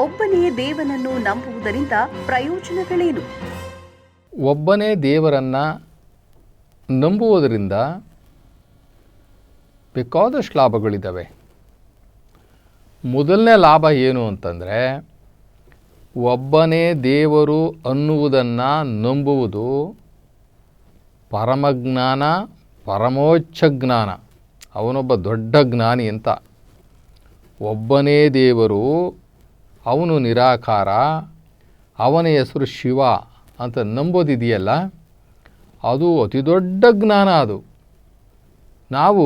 ಒಬ್ಬನೇ ದೇವನನ್ನು ನಂಬುವುದರಿಂದ ಪ್ರಯೋಜನಗಳೇನು? ಒಬ್ಬನೇ ದೇವರನ್ನು ನಂಬುವುದರಿಂದ ಬೇಕಾದಷ್ಟು ಲಾಭಗಳಿದ್ದಾವೆ. ಮೊದಲನೇ ಲಾಭ ಏನು ಅಂತಂದರೆ, ಒಬ್ಬನೇ ದೇವರು ಅನ್ನುವುದನ್ನು ನಂಬುವುದು ಪರಮಜ್ಞಾನ, ಪರಮೋಚ್ಚ ಜ್ಞಾನ. ಅವನೊಬ್ಬ ದೊಡ್ಡ ಜ್ಞಾನಿ ಅಂತ. ಒಬ್ಬನೇ ದೇವರು, ಅವನು ನಿರಾಕಾರ, ಅವನ ಹೆಸರು ಶಿವ ಅಂತ ನಂಬೋದಿದೆಯಲ್ಲ, ಅದು ಅತಿ ದೊಡ್ಡ ಜ್ಞಾನ. ಅದು ನಾವು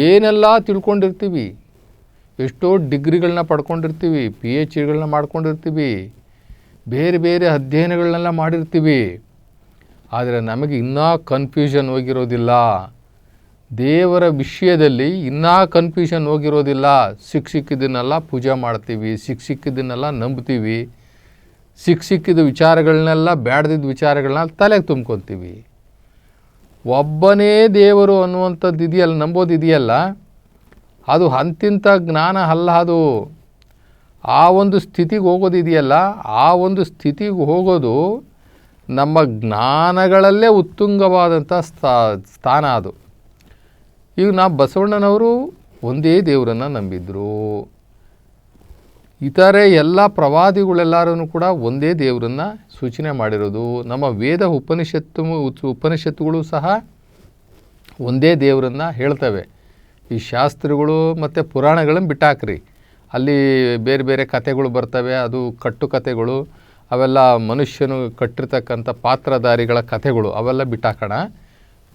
ಏನೆಲ್ಲ ತಿಳ್ಕೊಂಡಿರ್ತೀವಿ, ಎಷ್ಟೋ ಡಿಗ್ರಿಗಳನ್ನ ಪಡ್ಕೊಂಡಿರ್ತೀವಿ, PhDಗಳನ್ನ ಮಾಡ್ಕೊಂಡಿರ್ತೀವಿ, ಬೇರೆ ಬೇರೆ ಅಧ್ಯಯನಗಳನ್ನೆಲ್ಲ ಮಾಡಿರ್ತೀವಿ. ಆದರೆ ನಮಗೆ ಇನ್ನೂ ಕನ್ಫ್ಯೂಷನ್ ಹೋಗಿರೋದಿಲ್ಲ. ದೇವರ ವಿಷಯದಲ್ಲಿ ಇನ್ನೂ ಕನ್ಫ್ಯೂಷನ್ ಹೋಗಿರೋದಿಲ್ಲ. ಸಿಕ್ಕಿದ್ದನ್ನೆಲ್ಲ ಪೂಜೆ ಮಾಡ್ತೀವಿ, ಸಿಕ್ಕಿದ್ದನ್ನೆಲ್ಲ ನಂಬ್ತೀವಿ, ಸಿಕ್ಕಿದ ವಿಚಾರಗಳನ್ನೆಲ್ಲ ಬೇಡದಿದ್ದ ವಿಚಾರಗಳನ್ನ ತಲೆಗೆ ತುಂಬ್ಕೊತೀವಿ. ಒಬ್ಬನೇ ದೇವರು ಅನ್ನುವಂಥದ್ದು ಇದೆಯಲ್ಲ, ನಂಬೋದಿದೆಯಲ್ಲ, ಅದು ಅಂತಿಂಥ ಜ್ಞಾನ ಅಲ್ಲ. ಅದು ಆ ಒಂದು ಸ್ಥಿತಿಗೆ ಹೋಗೋದಿದೆಯಲ್ಲ, ಆ ಒಂದು ಸ್ಥಿತಿಗೆ ಹೋಗೋದು ನಮ್ಮ ಜ್ಞಾನಗಳಲ್ಲೇ ಉತ್ತುಂಗವಾದಂಥ ಸ್ಥಾನ ಅದು. ಈಗ ನಾವು ಬಸವಣ್ಣನವರು ಒಂದೇ ದೇವರನ್ನು ನಂಬಿದ್ರು. ಇತರೆ ಎಲ್ಲ ಪ್ರವಾದಿಗಳೆಲ್ಲರೂ ಕೂಡ ಒಂದೇ ದೇವರನ್ನು ಸೂಚನೆ ಮಾಡಿರೋದು. ನಮ್ಮ ವೇದ ಉಪನಿಷತ್ತುಗಳು ಸಹ ಒಂದೇ ದೇವರನ್ನು ಹೇಳ್ತವೆ. ಈ ಶಾಸ್ತ್ರಗಳು ಮತ್ತು ಪುರಾಣಗಳನ್ನು ಬಿಟ್ಟಾಕ್ರಿ, ಅಲ್ಲಿ ಬೇರೆ ಬೇರೆ ಕಥೆಗಳು ಬರ್ತವೆ. ಅದು ಕಟ್ಟುಕಥೆಗಳು, ಅವೆಲ್ಲ ಮನುಷ್ಯನು ಕಟ್ಟಿರ್ತಕ್ಕಂಥ ಪಾತ್ರಧಾರಿಗಳ ಕಥೆಗಳು, ಅವೆಲ್ಲ ಬಿಟ್ಟಾಕೋಣ.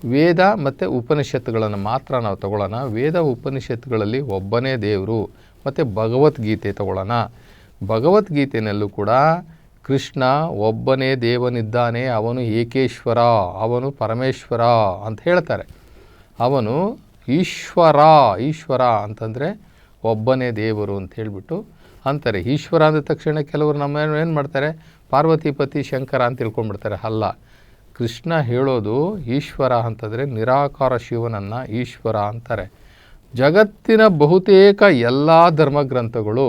ವೇದ ಮತ್ತು ಉಪನಿಷತ್ತುಗಳನ್ನು ಮಾತ್ರ ನಾವು ತಗೊಳ್ಳೋಣ. ವೇದ ಉಪನಿಷತ್ತುಗಳಲ್ಲಿ ಒಬ್ಬನೇ ದೇವರು. ಮತ್ತು ಭಗವದ್ಗೀತೆ ತಗೊಳ್ಳೋಣ. ಭಗವದ್ಗೀತೆಯಲ್ಲೂ ಕೂಡ ಕೃಷ್ಣ ಒಬ್ಬನೇ ದೇವನಿದ್ದಾನೆ, ಅವನು ಏಕೇಶ್ವರ, ಅವನು ಪರಮೇಶ್ವರ ಅಂತ ಹೇಳ್ತಾರೆ. ಅವನು ಈಶ್ವರ ಅಂತಂದರೆ ಒಬ್ಬನೇ ದೇವರು ಅಂತ ಹೇಳಿಬಿಟ್ಟು ಅಂತಾರೆ. ಈಶ್ವರ ಅಂದ ತಕ್ಷಣ ಕೆಲವರು ನಮ್ಮ ಏನು ಮಾಡ್ತಾರೆ, ಪಾರ್ವತಿಪತಿ ಶಂಕರ ಅಂತ ತಿಳ್ಕೊಂಡ್ಬಿಡ್ತಾರೆ. ಅಲ್ಲ, ಕೃಷ್ಣ ಹೇಳೋದು ಈಶ್ವರ ಅಂತಂದರೆ ನಿರಾಕಾರ ಶಿವನನ್ನು ಈಶ್ವರ ಅಂತಾರೆ. ಜಗತ್ತಿನ ಬಹುತೇಕ ಎಲ್ಲ ಧರ್ಮಗ್ರಂಥಗಳು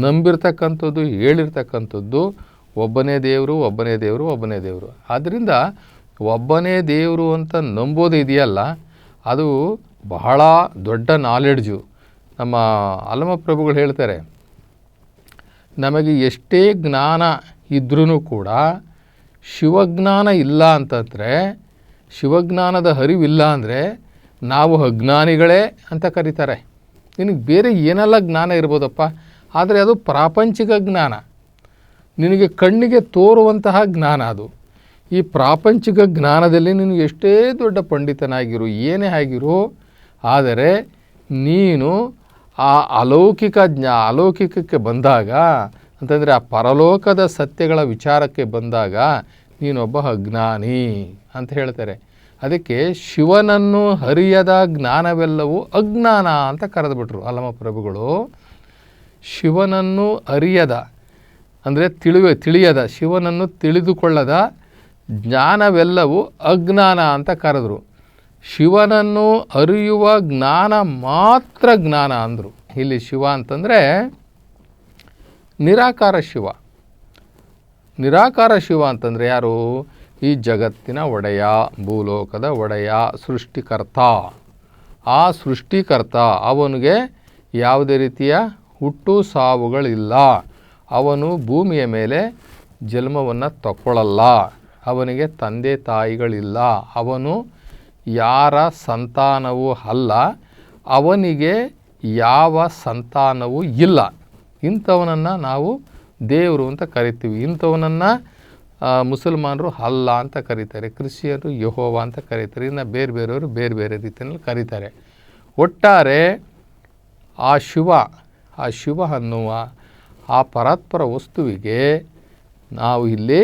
ನಂಬಿರ್ತಕ್ಕಂಥದ್ದು, ಹೇಳಿರ್ತಕ್ಕಂಥದ್ದು ಒಬ್ಬನೇ ದೇವರು, ಒಬ್ಬನೇ ದೇವರು, ಒಬ್ಬನೇ ದೇವರು. ಆದ್ದರಿಂದ ಒಬ್ಬನೇ ದೇವರು ಅಂತ ನಂಬೋದು ಇದೆಯಲ್ಲ, ಅದು ಬಹಳ ದೊಡ್ಡ ನಾಲೆಡ್ಜು. ನಮ್ಮ ಅಲ್ಲಮಪ್ರಭುಗಳು ಹೇಳ್ತಾರೆ, ನಮಗೆ ಎಷ್ಟೇ ಜ್ಞಾನ ಇದ್ರೂ ಕೂಡ ಶಿವಜ್ಞಾನ ಇಲ್ಲ ಅಂತಂದರೆ, ಶಿವಜ್ಞಾನದ ಅರಿವಿಲ್ಲ ಅಂದರೆ ನಾವು ಅಜ್ಞಾನಿಗಳೇ ಅಂತ ಕರೀತಾರೆ. ನಿನಗೆ ಬೇರೆ ಏನೆಲ್ಲ ಜ್ಞಾನ ಇರ್ಬೋದಪ್ಪ, ಆದರೆ ಅದು ಪ್ರಾಪಂಚಿಕ ಜ್ಞಾನ, ನಿನಗೆ ಕಣ್ಣಿಗೆ ತೋರುವಂತಹ ಜ್ಞಾನ ಅದು. ಈ ಪ್ರಾಪಂಚಿಕ ಜ್ಞಾನದಲ್ಲಿ ನೀನು ಎಷ್ಟೇ ದೊಡ್ಡ ಪಂಡಿತನಾಗಿರು, ಏನೇ ಆಗಿರು, ಆದರೆ ನೀನು ಆ ಅಲೌಕಿಕಕ್ಕೆ ಬಂದಾಗ ಅಂತಂದರೆ ಆ ಪರಲೋಕದ ಸತ್ಯಗಳ ವಿಚಾರಕ್ಕೆ ಬಂದಾಗ ನೀನೊಬ್ಬ ಅಜ್ಞಾನಿ ಅಂತ ಹೇಳ್ತಾರೆ. ಅದಕ್ಕೆ ಶಿವನನ್ನು ಅರಿಯದ ಜ್ಞಾನವೆಲ್ಲವೂ ಅಜ್ಞಾನ ಅಂತ ಕರೆದುಬಿಟ್ರು ಅಲ್ಲಮಪ್ರಭುಗಳು. ಶಿವನನ್ನು ಅರಿಯದ ಅಂದರೆ ತಿಳಿಯದ, ಶಿವನನ್ನು ತಿಳಿದುಕೊಳ್ಳದ ಜ್ಞಾನವೆಲ್ಲವೂ ಅಜ್ಞಾನ ಅಂತ ಕರೆದ್ರು. ಶಿವನನ್ನು ಅರಿಯುವ ಜ್ಞಾನ ಮಾತ್ರ ಜ್ಞಾನ ಅಂದರು. ಇಲ್ಲಿ ಶಿವ ಅಂತಂದರೆ ನಿರಾಕಾರ ಶಿವ. ನಿರಾಕಾರ ಶಿವ ಅಂತಂದರೆ ಯಾರು? ಈ ಜಗತ್ತಿನ ಒಡೆಯ, ಭೂಲೋಕದ ಒಡೆಯ, ಸೃಷ್ಟಿಕರ್ತ. ಆ ಸೃಷ್ಟಿಕರ್ತ ಅವನಿಗೆ ಯಾವುದೇ ರೀತಿಯ ಹುಟ್ಟು ಸಾವುಗಳಿಲ್ಲ. ಅವನು ಭೂಮಿಯ ಮೇಲೆ ಜನ್ಮವನ್ನು ತಗೊಳ್ಳಲ್ಲ. ಅವನಿಗೆ ತಂದೆ ತಾಯಿಗಳಿಲ್ಲ. ಅವನು ಯಾರ ಸಂತಾನವೂ ಅಲ್ಲ. ಅವನಿಗೆ ಯಾವ ಸಂತಾನವೂ ಇಲ್ಲ. ಇಂಥವನನ್ನು ನಾವು ದೇವರು ಅಂತ ಕರಿತೀವಿ. ಇಂಥವನನ್ನು ಮುಸಲ್ಮಾನರು ಅಲ್ಲ ಅಂತ ಕರೀತಾರೆ, ಕ್ರಿಶ್ಚಿಯರು ಯೆಹೋವ ಅಂತ ಕರೀತಾರೆ, ಇನ್ನು ಬೇರೆಯವರು ಬೇರೆ ಬೇರೆ ರೀತಿಯಲ್ಲಿ ಕರೀತಾರೆ. ಒಟ್ಟಾರೆ ಆ ಶಿವ ಅನ್ನುವ ಆ ಪರಾತ್ಪರ ವಸ್ತುವಿಗೆ ನಾವು ಇಲ್ಲಿ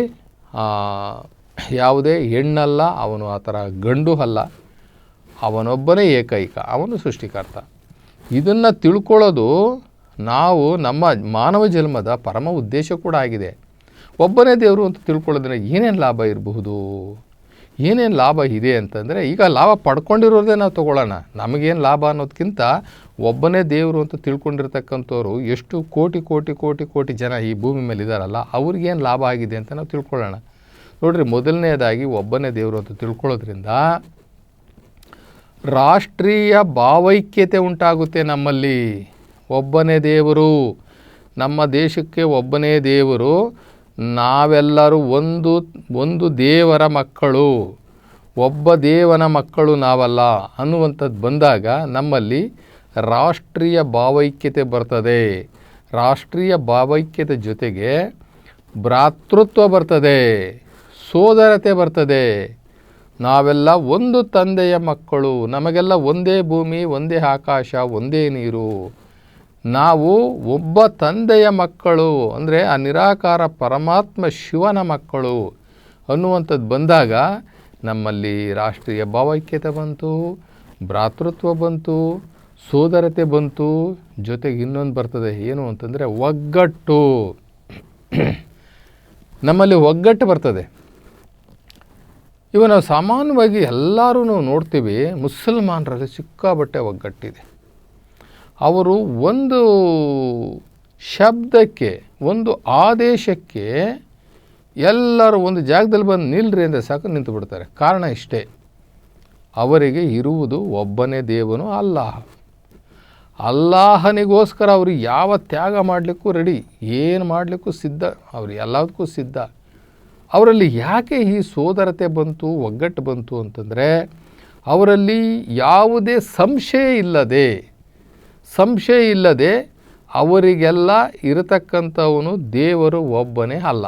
ಯಾವುದೇ ಹೆಣ್ಣಲ್ಲ, ಅವನು ಆ ಥರ ಗಂಡು ಅಲ್ಲ, ಅವನೊಬ್ಬನೇ ಏಕೈಕ, ಅವನು ಸೃಷ್ಟಿಕರ್ತ. ಇದನ್ನು ತಿಳ್ಕೊಳ್ಳೋದು ನಾವು ನಮ್ಮ ಮಾನವ ಜನ್ಮದ ಪರಮ ಉದ್ದೇಶ ಕೂಡ ಆಗಿದೆ. ಒಬ್ಬನೇ ದೇವರು ಅಂತ ತಿಳ್ಕೊಳ್ಳೋದ್ರಿಂದ ಏನೇನು ಲಾಭ ಇರಬಹುದು? ಏನೇನು ಲಾಭ ಇದೆ ಅಂತಂದರೆ, ಈಗ ಲಾಭ ಪಡ್ಕೊಂಡಿರೋದೇ ನಾವು ತೊಗೊಳ್ಳೋಣ. ನಮಗೇನು ಲಾಭ ಅನ್ನೋದಕ್ಕಿಂತ ಒಬ್ಬನೇ ದೇವರು ಅಂತ ತಿಳ್ಕೊಂಡಿರ್ತಕ್ಕಂಥವ್ರು ಎಷ್ಟು ಕೋಟಿ ಕೋಟಿ ಕೋಟಿ ಕೋಟಿ ಜನ ಈ ಭೂಮಿ ಮೇಲೆ ಇದ್ದಾರಲ್ಲ, ಅವ್ರಿಗೇನು ಲಾಭ ಆಗಿದೆ ಅಂತ ನಾವು ತಿಳ್ಕೊಳ್ಳೋಣ. ನೋಡಿರಿ, ಮೊದಲನೇದಾಗಿ ಒಬ್ಬನೇ ದೇವರು ಅಂತ ತಿಳ್ಕೊಳ್ಳೋದ್ರಿಂದ ರಾಷ್ಟ್ರೀಯ ಭಾವೈಕ್ಯತೆ ಉಂಟಾಗುತ್ತೆ ನಮ್ಮಲ್ಲಿ. ಒಬ್ಬನೇ ದೇವರು, ನಮ್ಮ ದೇಶಕ್ಕೆ ಒಬ್ಬನೇ ದೇವರು, ನಾವೆಲ್ಲರೂ ಒಂದು ದೇವರ ಮಕ್ಕಳು, ಒಬ್ಬ ದೇವನ ಮಕ್ಕಳು ನಾವಲ್ಲ ಅನ್ನುವಂಥದ್ದು ಬಂದಾಗ ನಮ್ಮಲ್ಲಿ ರಾಷ್ಟ್ರೀಯ ಭಾವೈಕ್ಯತೆ ಬರ್ತದೆ. ರಾಷ್ಟ್ರೀಯ ಭಾವೈಕ್ಯತೆ ಜೊತೆಗೆ ಭ್ರಾತೃತ್ವ ಬರ್ತದೆ, ಸೋದರತೆ ಬರ್ತದೆ. ನಾವೆಲ್ಲ ಒಂದು ತಂದೆಯ ಮಕ್ಕಳು, ನಮಗೆಲ್ಲ ಒಂದೇ ಭೂಮಿ, ಒಂದೇ ಆಕಾಶ, ಒಂದೇ ನೀರು. ನಾವು ಒಬ್ಬ ತಂದೆಯ ಮಕ್ಕಳು ಅಂದರೆ ಆ ನಿರಾಕಾರ ಪರಮಾತ್ಮ ಶಿವನ ಮಕ್ಕಳು ಅನ್ನುವಂಥದ್ದು ಬಂದಾಗ ನಮ್ಮಲ್ಲಿ ರಾಷ್ಟ್ರೀಯ ಭಾವೈಕ್ಯತೆ ಬಂತು, ಭ್ರಾತೃತ್ವ ಬಂತು, ಸೋದರತೆ ಬಂತು. ಜೊತೆಗೆ ಇನ್ನೊಂದು ಬರ್ತದೆ, ಏನು ಅಂತಂದರೆ ಒಗ್ಗಟ್ಟು. ನಮ್ಮಲ್ಲಿ ಒಗ್ಗಟ್ಟು ಬರ್ತದೆ. ಇವು ನಾವು ಸಾಮಾನ್ಯವಾಗಿ ಎಲ್ಲರೂ ನೋಡ್ತೀವಿ, ಮುಸಲ್ಮಾನರಲ್ಲಿ ಸಿಕ್ಕಾಬಟ್ಟೆ ಒಗ್ಗಟ್ಟಿದೆ. ಅವರು ಒಂದು ಶಬ್ದಕ್ಕೆ, ಒಂದು ಆದೇಶಕ್ಕೆ ಎಲ್ಲರೂ ಒಂದು ಜಾಗದಲ್ಲಿ ಬಂದು ನಿಲ್ರಿ ಅಂದರೆ ಸಾಕು ನಿಂತು ಬಿಡ್ತಾರೆ. ಕಾರಣ ಇಷ್ಟೇ, ಅವರಿಗೆ ಇರುವುದು ಒಬ್ಬನೇ ದೇವನು ಅಲ್ಲಾಹ. ಅಲ್ಲಾಹನಿಗೋಸ್ಕರ ಅವರು ಯಾವ ತ್ಯಾಗ ಮಾಡಲಿಕ್ಕೂ ರೆಡಿ, ಏನು ಮಾಡಲಿಕ್ಕೂ ಸಿದ್ಧ, ಅವರು ಎಲ್ಲದಕ್ಕೂ ಸಿದ್ಧ. ಅವರಲ್ಲಿ ಯಾಕೆ ಈ ಸೋದರತೆ ಬಂತು, ಒಗ್ಗಟ್ಟು ಬಂತು ಅಂತಂದರೆ, ಅವರಲ್ಲಿ ಯಾವುದೇ ಸಂಶಯ ಇಲ್ಲದೆ ಅವರಿಗೆಲ್ಲ ಇರತಕ್ಕಂಥವನು ದೇವರು ಒಬ್ಬನೇ ಅಲ್ಲ.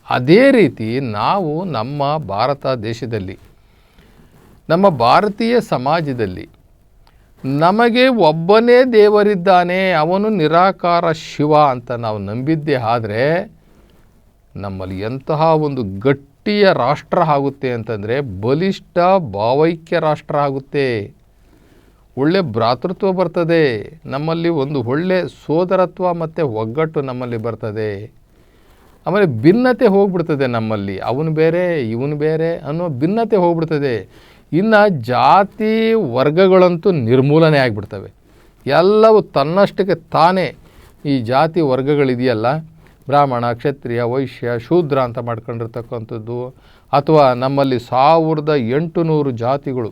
ಅದೇ ರೀತಿ ನಾವು ನಮ್ಮ ಭಾರತ ದೇಶದಲ್ಲಿ, ನಮ್ಮ ಭಾರತೀಯ ಸಮಾಜದಲ್ಲಿ ನಮಗೆ ಒಬ್ಬನೇ ದೇವರಿದ್ದಾನೆ, ಅವನು ನಿರಾಕಾರ ಶಿವ ಅಂತ ನಾವು ನಂಬಿದ್ದೇ ಆದರೆ ನಮ್ಮಲ್ಲಿ ಎಂತಹ ಒಂದು ಗಟ್ಟಿಯ ರಾಷ್ಟ್ರ ಆಗುತ್ತೆ ಅಂತಂದರೆ, ಬಲಿಷ್ಠ ಭಾವೈಕ್ಯ ರಾಷ್ಟ್ರ ಆಗುತ್ತೆ. ಒಳ್ಳೆ ಭ್ರಾತೃತ್ವ ಬರ್ತದೆ ನಮ್ಮಲ್ಲಿ, ಒಂದು ಒಳ್ಳೆ ಸೋದರತ್ವ ಮತ್ತು ಒಗ್ಗಟ್ಟು ನಮ್ಮಲ್ಲಿ ಬರ್ತದೆ. ಆಮೇಲೆ ಭಿನ್ನತೆ ಹೋಗ್ಬಿಡ್ತದೆ ನಮ್ಮಲ್ಲಿ, ಅವನು ಬೇರೆ ಇವನು ಬೇರೆ ಅನ್ನೋ ಭಿನ್ನತೆ ಹೋಗ್ಬಿಡ್ತದೆ. ಇನ್ನು ಜಾತಿ ವರ್ಗಗಳಂತೂ ನಿರ್ಮೂಲನೆ ಆಗಿಬಿಡ್ತವೆ. ಎಲ್ಲವೂ ತನ್ನಷ್ಟಕ್ಕೆ ತಾನೇ ಈ ಜಾತಿ ವರ್ಗಗಳಿದೆಯಲ್ಲ, ಬ್ರಾಹ್ಮಣ, ಕ್ಷತ್ರಿಯ, ವೈಶ್ಯ, ಶೂದ್ರ ಅಂತ ಮಾಡ್ಕೊಂಡಿರ್ತಕ್ಕಂಥದ್ದು, ಅಥವಾ ನಮ್ಮಲ್ಲಿ 1800 ಜಾತಿಗಳು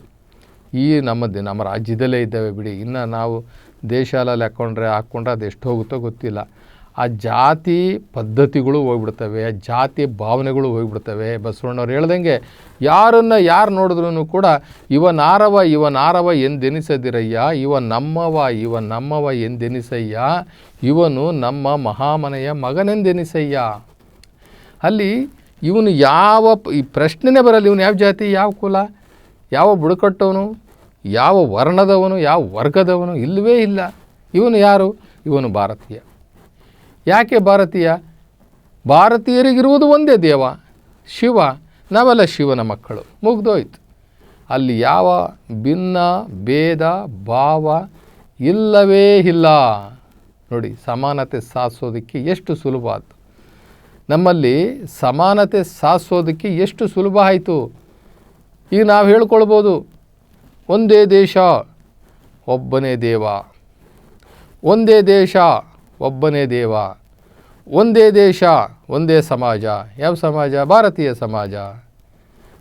ಈ ನಮ್ಮ ರಾಜ್ಯದಲ್ಲೇ ಇದ್ದಾವೆ ಬಿಡಿ. ಇನ್ನು ನಾವು ದೇಶಾಲಲ್ಲಿ ಹಾಕ್ಕೊಂಡ್ರೆ ಅದು ಎಷ್ಟು ಹೋಗುತ್ತೋ ಗೊತ್ತಿಲ್ಲ. ಆ ಜಾತಿ ಪದ್ಧತಿಗಳು ಹೋಗ್ಬಿಡ್ತವೆ, ಜಾತಿ ಭಾವನೆಗಳು ಹೋಗ್ಬಿಡ್ತವೆ. ಬಸವಣ್ಣವ್ರು ಹೇಳ್ದಂಗೆ, ಯಾರು ನೋಡಿದ್ರೂ ಕೂಡ ಇವನಾರವ ಎಂದೆನಿಸದಿರಯ್ಯ, ಇವ ನಮ್ಮವ ಎಂದೆನಿಸಯ್ಯ, ಇವನು ನಮ್ಮ ಮಹಾಮನೆಯ ಮಗನೆಂದೆನಿಸಯ್ಯ. ಅಲ್ಲಿ ಇವನು ಈ ಪ್ರಶ್ನೆನೇ ಬರಲ್ಲ, ಇವನು ಯಾವ ಜಾತಿ, ಯಾವ ಕುಲ, ಯಾವ ಬುಡಕಟ್ಟವನು, ಯಾವ ವರ್ಣದವನು, ಯಾವ ವರ್ಗದವನು, ಇಲ್ಲವೇ ಇಲ್ಲ. ಇವನು ಯಾರು? ಇವನು ಭಾರತೀಯ. ಯಾಕೆ ಭಾರತೀಯ? ಭಾರತೀಯರಿಗಿರುವುದು ಒಂದೇ ದೇವ, ಶಿವ. ನಾವೆಲ್ಲ ಶಿವನ ಮಕ್ಕಳು, ಮುಗ್ದೋಯ್ತು. ಅಲ್ಲಿ ಯಾವ ಭಿನ್ನ ಭೇದ ಭಾವ ಇಲ್ಲವೇ ಇಲ್ಲ. ನೋಡಿ, ಸಮಾನತೆ ಸಾಧಿಸೋದಕ್ಕೆ ಎಷ್ಟು ಸುಲಭ ಆಯಿತು. ನಮ್ಮಲ್ಲಿ ಸಮಾನತೆ ಸಾಧಿಸೋದಕ್ಕೆ ಎಷ್ಟು ಸುಲಭ ಆಯಿತು. ಈಗ ನಾವು ಹೇಳ್ಕೊಳ್ಬೋದು, ಒಂದೇ ದೇಶ ಒಬ್ಬನೇ ದೇವ, ಒಂದೇ ದೇಶ ಒಬ್ಬನೇ ದೇವ, ಒಂದೇ ದೇಶ ಒಂದೇ ಸಮಾಜ. ಯಾವ ಸಮಾಜ? ಭಾರತೀಯ ಸಮಾಜ.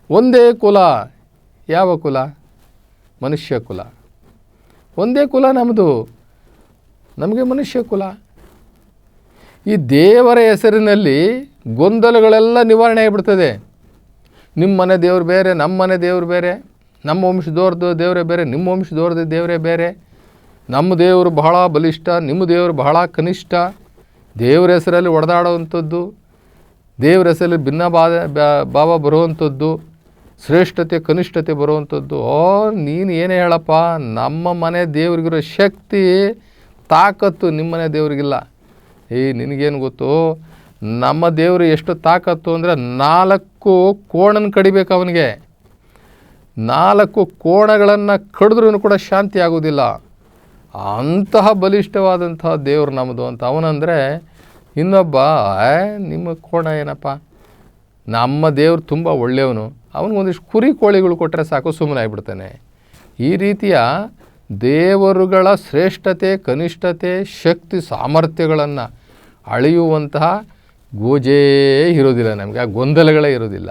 ಒಂದೇ ಕುಲ. ಯಾವ ಕುಲ? ಮನುಷ್ಯ ಕುಲ. ಒಂದೇ ಕುಲ ನಮ್ಮದು, ನಮಗೆ ಮನುಷ್ಯ ಕುಲ. ಈ ದೇವರ ಹೆಸರಿನಲ್ಲಿ ಗೊಂದಲಗಳೆಲ್ಲ ನಿವಾರಣೆ ಆಗಿಬಿಡ್ತದೆ. ನಿಮ್ಮ ಮನೆ ದೇವ್ರು ಬೇರೆ, ನಮ್ಮ ಮನೆ ದೇವ್ರು ಬೇರೆ, ನಮ್ಮ ವಂಶದವ್ರದ್ದು ದೇವರೇ ಬೇರೆ, ನಿಮ್ಮ ವಂಶದವ್ರದ್ದು ದೇವರೇ ಬೇರೆ. ನಮ್ಮ ದೇವರು ಬಹಳ ಬಲಿಷ್ಠ, ನಿಮ್ಮ ದೇವರು ಬಹಳ ಕನಿಷ್ಠ. ದೇವ್ರ ಹೆಸರಲ್ಲಿ ಹೊಡೆದಾಡೋವಂಥದ್ದು, ದೇವ್ರ ಹೆಸರಲ್ಲಿ ಭಿನ್ನ ಭಾವ ಬರುವಂಥದ್ದು, ಶ್ರೇಷ್ಠತೆ ಕನಿಷ್ಠತೆ ಬರುವಂಥದ್ದು. ನೀನು ಏನೇ ಹೇಳಪ್ಪ, ನಮ್ಮ ಮನೆ ದೇವ್ರಿಗಿರೋ ಶಕ್ತಿ ತಾಕತ್ತು ನಿಮ್ಮ ಮನೆ ದೇವ್ರಿಗಿಲ್ಲ. ನಿನಗೇನು ಗೊತ್ತು, ನಮ್ಮ ದೇವರು ಎಷ್ಟು ತಾಕತ್ತು ಅಂದರೆ 4 ಕೋಣನ ಕಡಿಬೇಕು ಅವನಿಗೆ. 4 ಕೋಣಗಳನ್ನು ಕಡಿದ್ರೂ ಕೂಡ ಶಾಂತಿ ಆಗೋದಿಲ್ಲ. ಅಂತಹ ಬಲಿಷ್ಠವಾದಂತಹ ದೇವರು ನಮ್ಮದು ಅಂತ ಅವನಂದರೆ, ಇನ್ನೊಬ್ಬ ನಿಮ್ಮ ಕೋಣ ಏನಪ್ಪ, ನಮ್ಮ ದೇವರು ತುಂಬ ಒಳ್ಳೆಯವನು, ಅವನಿಗೊಂದಿಷ್ಟು ಕುರಿ ಕೋಳಿಗಳು ಕೊಟ್ಟರೆ ಸಾಕು, ಸುಮ್ಮನೆ ಆಗಿಬಿಡ್ತಾನೆ. ಈ ರೀತಿಯ ದೇವರುಗಳ ಶ್ರೇಷ್ಠತೆ, ಕನಿಷ್ಠತೆ, ಶಕ್ತಿ, ಸಾಮರ್ಥ್ಯಗಳನ್ನು ಅಳೆಯುವಂತಹ ಗೋಜೇ ಇರೋದಿಲ್ಲ ನಮಗೆ, ಆ ಗೊಂದಲಗಳೇ ಇರೋದಿಲ್ಲ.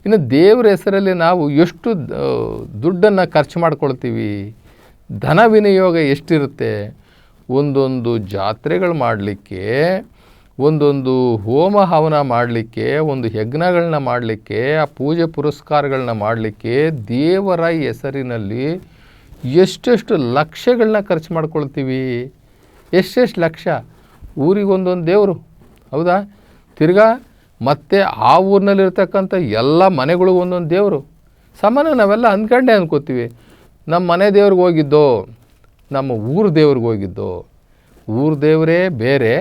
ಇನ್ನು ದೇವರ ಹೆಸರಲ್ಲಿ ನಾವು ಎಷ್ಟು ದುಡ್ಡನ್ನು ಖರ್ಚು ಮಾಡ್ಕೊಳ್ತೀವಿ, ಧನ ವಿನಿಯೋಗ ಎಷ್ಟಿರುತ್ತೆ. ಒಂದೊಂದು ಜಾತ್ರೆಗಳು ಮಾಡಲಿಕ್ಕೆ, ಒಂದೊಂದು ಹೋಮ ಹವನ ಮಾಡಲಿಕ್ಕೆ, ಒಂದು ಯಜ್ಞಗಳನ್ನ ಮಾಡಲಿಕ್ಕೆ, ಆ ಪೂಜೆ ಪುರಸ್ಕಾರಗಳನ್ನ ಮಾಡಲಿಕ್ಕೆ ದೇವರ ಹೆಸರಿನಲ್ಲಿ ಎಷ್ಟೆಷ್ಟು ಲಕ್ಷಗಳನ್ನ ಖರ್ಚು ಮಾಡ್ಕೊಳ್ತೀವಿ. ಎಷ್ಟೆಷ್ಟು ಲಕ್ಷ. ಊರಿಗೊಂದೊಂದು ದೇವರು, ಹೌದಾ? ತಿರ್ಗಾ ಮತ್ತು ಆ ಊರಿನಲ್ಲಿರ್ತಕ್ಕಂಥ ಎಲ್ಲ ಮನೆಗಳಿಗೂ ಒಂದೊಂದು ದೇವರು. ಸಾಮಾನ್ಯ ನಾವೆಲ್ಲ ಅಂದ್ಕೊಂಡೇ ಅನ್ಕೋತೀವಿ, ನಮ್ಮ ಮನೆ ದೇವ್ರಿಗೆ ಹೋಗಿದ್ದೋ, ನಮ್ಮ ಊರು ದೇವ್ರಿಗೆ ಹೋಗಿದ್ದೋ. ಊರು ದೇವರೇ ಬೇರೆ,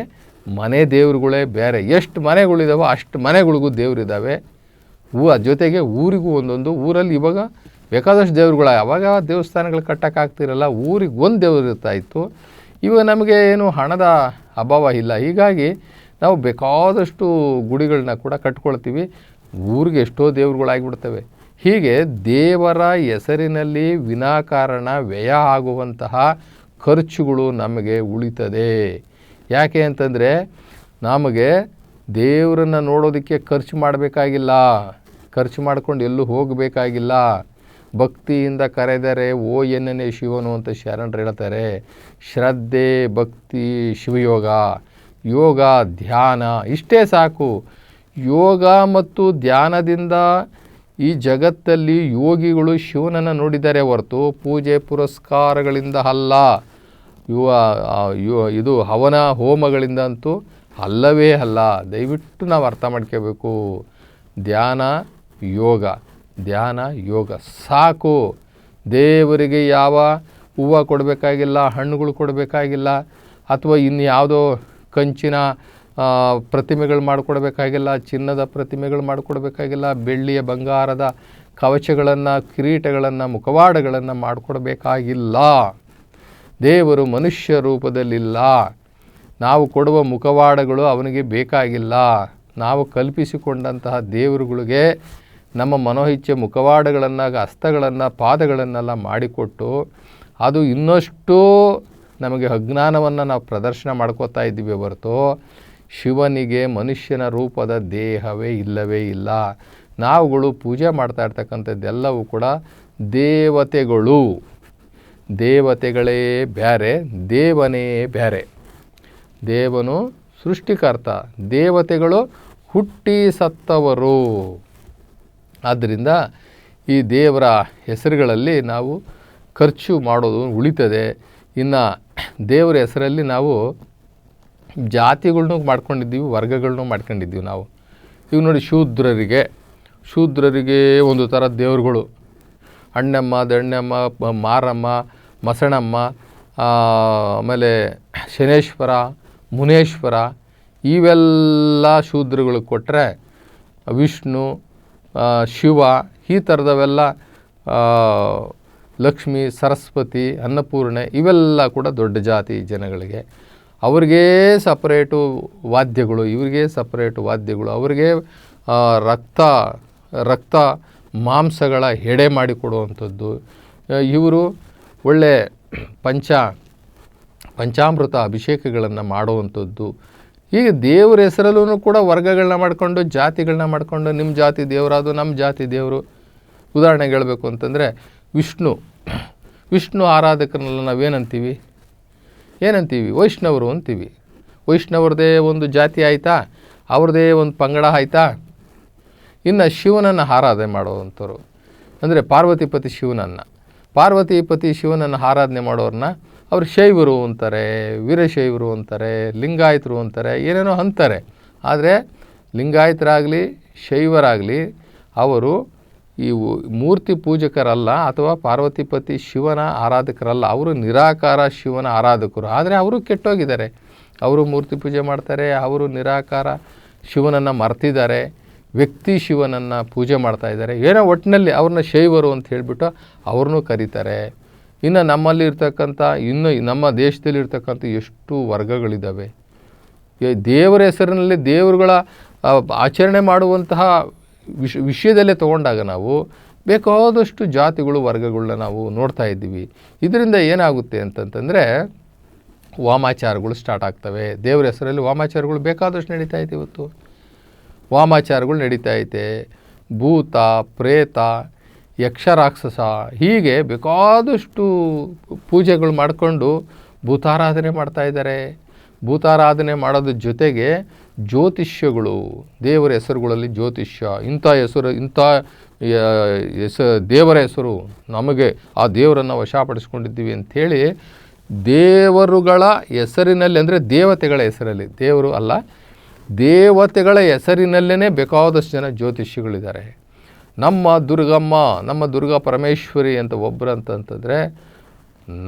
ಮನೆ ದೇವ್ರುಗಳೇ ಬೇರೆ. ಎಷ್ಟು ಮನೆಗಳಿದ್ದಾವೋ ಅಷ್ಟು ಮನೆಗಳಿಗೂ ದೇವರಿದ್ದಾವೆ. ಜೊತೆಗೆ ಊರಿಗೂ ಒಂದೊಂದು. ಊರಲ್ಲಿ ಇವಾಗ ಬೇಕಾದಷ್ಟು ದೇವ್ರುಗಳ, ಅವಾಗ ದೇವಸ್ಥಾನಗಳು ಕಟ್ಟೋಕ್ಕಾಗ್ತಿರಲ್ಲ, ಊರಿಗೆ ಒಂದು ದೇವ್ರು ಇರ್ತಾಯಿತ್ತು. ಇವಾಗ ನಮಗೆ ಏನು ಹಣದ ಅಭಾವ ಇಲ್ಲ, ಹೀಗಾಗಿ ನಾವು ಬೇಕಾದಷ್ಟು ಗುಡಿಗಳನ್ನ ಕೂಡ ಕಟ್ಕೊಳ್ತೀವಿ. ಊರಿಗೆ ಎಷ್ಟೋ ದೇವ್ರುಗಳಾಗಿಬಿಡ್ತವೆ. ಹೀಗೆ ದೇವರ ಹೆಸರಿನಲ್ಲಿ ವಿನಾಕಾರಣ ವ್ಯಯ ಆಗುವಂತಹ ಖರ್ಚುಗಳು ನಮಗೆ ಉಳಿತದೆ. ಯಾಕೆ ಅಂತಂದರೆ ನಮಗೆ ದೇವರನ್ನು ನೋಡೋದಕ್ಕೆ ಖರ್ಚು ಮಾಡಬೇಕಾಗಿಲ್ಲ, ಖರ್ಚು ಮಾಡ್ಕೊಂಡು ಎಲ್ಲೂ ಹೋಗಬೇಕಾಗಿಲ್ಲ. ಭಕ್ತಿಯಿಂದ ಕರೆದರೆ ಓ ಎನ್ನನೇ ಶಿವನು ಅಂತ ಶರಣರು ಹೇಳ್ತಾರೆ. ಶ್ರದ್ಧೆ, ಭಕ್ತಿ, ಶಿವಯೋಗ, ಯೋಗ, ಧ್ಯಾನ ಇಷ್ಟೇ ಸಾಕು. ಯೋಗ ಮತ್ತು ಧ್ಯಾನದಿಂದ ಈ ಜಗತ್ತಲ್ಲಿ ಯೋಗಿಗಳು ಶಿವನನ್ನು ನೋಡಿದ್ದಾರೆ ಹೊರತು ಪೂಜೆ ಪುರಸ್ಕಾರಗಳಿಂದ ಅಲ್ಲ, ಇದು ಹವನ ಹೋಮಗಳಿಂದ ಅಂತೂ ಅಲ್ಲವೇ ಅಲ್ಲ. ದಯವಿಟ್ಟು ನಾವು ಅರ್ಥ ಮಾಡ್ಕೋಬೇಕು. ಧ್ಯಾನ ಯೋಗ, ಧ್ಯಾನ ಯೋಗ ಸಾಕು. ದೇವರಿಗೆ ಯಾವ ಹೂವು ಕೊಡಬೇಕಾಗಿಲ್ಲ, ಹಣ್ಣುಗಳು ಕೊಡಬೇಕಾಗಿಲ್ಲ, ಅಥವಾ ಇನ್ಯಾವುದೋ ಕಂಚಿನ ಪ್ರತಿಮೆಗಳು ಮಾಡಿಕೊಡ್ಬೇಕಾಗಿಲ್ಲ, ಚಿನ್ನದ ಪ್ರತಿಮೆಗಳು ಮಾಡಿಕೊಡ್ಬೇಕಾಗಿಲ್ಲ, ಬೆಳ್ಳಿಯ ಬಂಗಾರದ ಕವಚಗಳನ್ನು, ಕಿರೀಟಗಳನ್ನು, ಮುಖವಾಡಗಳನ್ನು ಮಾಡಿಕೊಡ್ಬೇಕಾಗಿಲ್ಲ. ದೇವರು ಮನುಷ್ಯ ರೂಪದಲ್ಲಿಲ್ಲ. ನಾವು ಕೊಡುವ ಮುಖವಾಡಗಳು ಅವನಿಗೆ ಬೇಕಾಗಿಲ್ಲ. ನಾವು ಕಲ್ಪಿಸಿಕೊಂಡಂತಹ ದೇವರುಗಳಿಗೆ ನಮ್ಮ ಮನೋಇಚ್ಛೆ ಮುಖವಾಡಗಳನ್ನು, ಹಸ್ತಗಳನ್ನು, ಪಾದಗಳನ್ನೆಲ್ಲ ಮಾಡಿಕೊಟ್ಟು ಅದು ಇನ್ನಷ್ಟು ನಮಗೆ ಅಜ್ಞಾನವನ್ನು ನಾವು ಪ್ರದರ್ಶನ ಮಾಡ್ಕೋತಾ ಇದ್ದೀವಿ ಹೊರತು ಶಿವನಿಗೆ ಮನುಷ್ಯನ ರೂಪದ ದೇಹವೇ ಇಲ್ಲವೇ ಇಲ್ಲ. ನಾವುಗಳು ಪೂಜೆ ಮಾಡ್ತಾ ಇರ್ತಕ್ಕಂಥದ್ದೆಲ್ಲವೂ ಕೂಡ ದೇವತೆಗಳು. ದೇವತೆಗಳೇ ಬೇರೆ, ದೇವನೇ ಬೇರೆ. ದೇವನು ಸೃಷ್ಟಿಕರ್ತ, ದೇವತೆಗಳು ಹುಟ್ಟಿ ಸತ್ತವರು. ಆದ್ದರಿಂದ ಈ ದೇವರ ಹೆಸರುಗಳಲ್ಲಿ ನಾವು ಖರ್ಚು ಮಾಡೋದು ಉಳಿತದೆ. ಇನ್ನು ದೇವರ ಹೆಸರಲ್ಲಿ ನಾವು ಜಾತಿಗಳ್ನೂ ಮಾಡ್ಕೊಂಡಿದ್ದೀವಿ, ವರ್ಗಗಳನ್ನೂ ಮಾಡ್ಕೊಂಡಿದ್ದೀವಿ ನಾವು. ಈಗ ನೋಡಿ, ಶೂದ್ರರಿಗೆ ಒಂದು ಥರ ದೇವರುಗಳು, ಅಣ್ಣಮ್ಮ, ದಣ್ಣಮ್ಮ, ಮಾರಮ್ಮ, ಮಸಣಮ್ಮ, ಆಮೇಲೆ ಶನೇಶ್ವರ, ಮುನೇಶ್ವರ, ಇವೆಲ್ಲ ಶೂದ್ರಗಳಿಗೆ ಕೊಟ್ಟರೆ ವಿಷ್ಣು, ಶಿವ, ಈ ಥರದವೆಲ್ಲ, ಲಕ್ಷ್ಮಿ, ಸರಸ್ವತಿ, ಅನ್ನಪೂರ್ಣೆ, ಇವೆಲ್ಲ ಕೂಡ ದೊಡ್ಡ ಜಾತಿ ಜನಗಳಿಗೆ. ಅವ್ರಿಗೇ ಸಪ್ರೇಟು ವಾದ್ಯಗಳು, ಇವ್ರಿಗೆ ಸಪ್ರೇಟು ವಾದ್ಯಗಳು, ಅವ್ರಿಗೆ ರಕ್ತ ಮಾಂಸಗಳ ಎಡೆ ಮಾಡಿಕೊಡುವಂಥದ್ದು. ಇವರು ಒಳ್ಳೆ ಪಂಚಾಮೃತ ಅಭಿಷೇಕಗಳನ್ನು ಮಾಡುವಂಥದ್ದು. ಈಗ ದೇವರ ಹೆಸರಲ್ಲೂ ಕೂಡ ವರ್ಗಗಳನ್ನ ಮಾಡಿಕೊಂಡು, ಜಾತಿಗಳನ್ನ ಮಾಡಿಕೊಂಡು, ನಿಮ್ಮ ಜಾತಿ ದೇವರಾದು, ನಮ್ಮ ಜಾತಿ ದೇವರು. ಉದಾಹರಣೆಗೆ ಹೇಳಬೇಕು ಅಂತಂದರೆ ವಿಷ್ಣು ಆರಾಧಕರನ್ನೆಲ್ಲ ನಾವೇನಂತೀವಿ? ವೈಷ್ಣವರು ಅಂತೀವಿ. ವೈಷ್ಣವ್ರದ್ದೇ ಒಂದು ಜಾತಿ ಆಯಿತಾ, ಅವ್ರದ್ದೇ ಒಂದು ಪಂಗಡ ಆಯಿತಾ? ಇನ್ನು ಶಿವನನ್ನು ಆರಾಧನೆ ಮಾಡುವಂಥವ್ರು ಅಂದರೆ ಪಾರ್ವತಿಪತಿ ಶಿವನನ್ನು ಆರಾಧನೆ ಮಾಡೋರನ್ನ ಅವರು ಶೈವರು ಅಂತಾರೆ, ವೀರಶೈವರು ಅಂತಾರೆ, ಲಿಂಗಾಯತರು ಅಂತಾರೆ, ಏನೇನೋ ಅಂತಾರೆ. ಆದರೆ ಲಿಂಗಾಯತರಾಗಲಿ ಶೈವರಾಗಲಿ ಅವರು ಈ ಮೂರ್ತಿ ಪೂಜಕರಲ್ಲ, ಅಥವಾ ಪಾರ್ವತಿಪತಿ ಶಿವನ ಆರಾಧಕರಲ್ಲ. ಅವರು ನಿರಾಕಾರ ಶಿವನ ಆರಾಧಕರು. ಆದರೆ ಅವರು ಕೆಟ್ಟೋಗಿದ್ದಾರೆ. ಅವರು ಮೂರ್ತಿ ಪೂಜೆ ಮಾಡ್ತಾರೆ, ಅವರು ನಿರಾಕಾರ ಶಿವನನ್ನು ಮರ್ತಿದ್ದಾರೆ, ವ್ಯಕ್ತಿ ಶಿವನನ್ನು ಪೂಜೆ ಮಾಡ್ತಾ ಇದ್ದಾರೆ. ಏನೋ ಒಟ್ಟಿನಲ್ಲಿ ಅವ್ರನ್ನ ಶೈವರು ಅಂತ ಹೇಳಿಬಿಟ್ಟು ಅವ್ರನ್ನೂ ಕರೀತಾರೆ. ಇನ್ನು ನಮ್ಮಲ್ಲಿ ಇರ್ತಕ್ಕಂಥ, ನಮ್ಮ ದೇಶದಲ್ಲಿ ಇರ್ತಕ್ಕಂಥ ಎಷ್ಟು ವರ್ಗಗಳಿದ್ದಾವೆ. ದೇವರ ಹೆಸರಿನಲ್ಲಿ ದೇವರುಗಳ ಆಚರಣೆ ಮಾಡುವಂತಹ ವಿಷಯದಲ್ಲೇ ತೊಗೊಂಡಾಗ ನಾವು ಬೇಕಾದಷ್ಟು ಜಾತಿಗಳು ವರ್ಗಗಳನ್ನ ನಾವು ನೋಡ್ತಾ ಇದ್ದೀವಿ. ಇದರಿಂದ ಏನಾಗುತ್ತೆ ಅಂತಂತಂದರೆ ವಾಮಾಚಾರಗಳು ಸ್ಟಾರ್ಟ್ ಆಗ್ತವೆ. ದೇವರ ಹೆಸರಲ್ಲಿ ವಾಮಾಚಾರಗಳು ಬೇಕಾದಷ್ಟು ನಡೀತಾ ಐತೆ. ಇವತ್ತು ವಾಮಾಚಾರಗಳು ನಡೀತಾ ಐತೆ. ಭೂತ, ಪ್ರೇತ, ಯಕ್ಷರಾಕ್ಷಸ ಹೀಗೆ ಬೇಕಾದಷ್ಟು ಪೂಜೆಗಳು ಮಾಡಿಕೊಂಡು ಭೂತಾರಾಧನೆ ಮಾಡ್ತಾಯಿದ್ದಾರೆ. ಭೂತಾರಾಧನೆ ಮಾಡೋದ್ರ ಜೊತೆಗೆ ಜ್ಯೋತಿಷ್ಯಗಳು, ದೇವರ ಹೆಸರುಗಳಲ್ಲಿ ಜ್ಯೋತಿಷ್ಯ, ಇಂಥ ದೇವರ ಹೆಸರು ನಮಗೆ ಆ ದೇವರನ್ನು ವಶಪಡಿಸ್ಕೊಂಡಿದ್ದೀವಿ ಅಂಥೇಳಿ ದೇವರುಗಳ ಹೆಸರಿನಲ್ಲಿ, ಅಂದರೆ ದೇವತೆಗಳ ಹೆಸರಲ್ಲಿ, ದೇವರು ಅಲ್ಲ ದೇವತೆಗಳ ಹೆಸರಿನಲ್ಲೇ ಬೇಕಾದಷ್ಟು ಜನ ಜ್ಯೋತಿಷಿಗಳಿದ್ದಾರೆ. ನಮ್ಮ ದುರ್ಗಮ್ಮ, ನಮ್ಮ ದುರ್ಗಾ ಪರಮೇಶ್ವರಿ ಅಂತ ಒಬ್ಬರು ಅಂತಂತಂದರೆ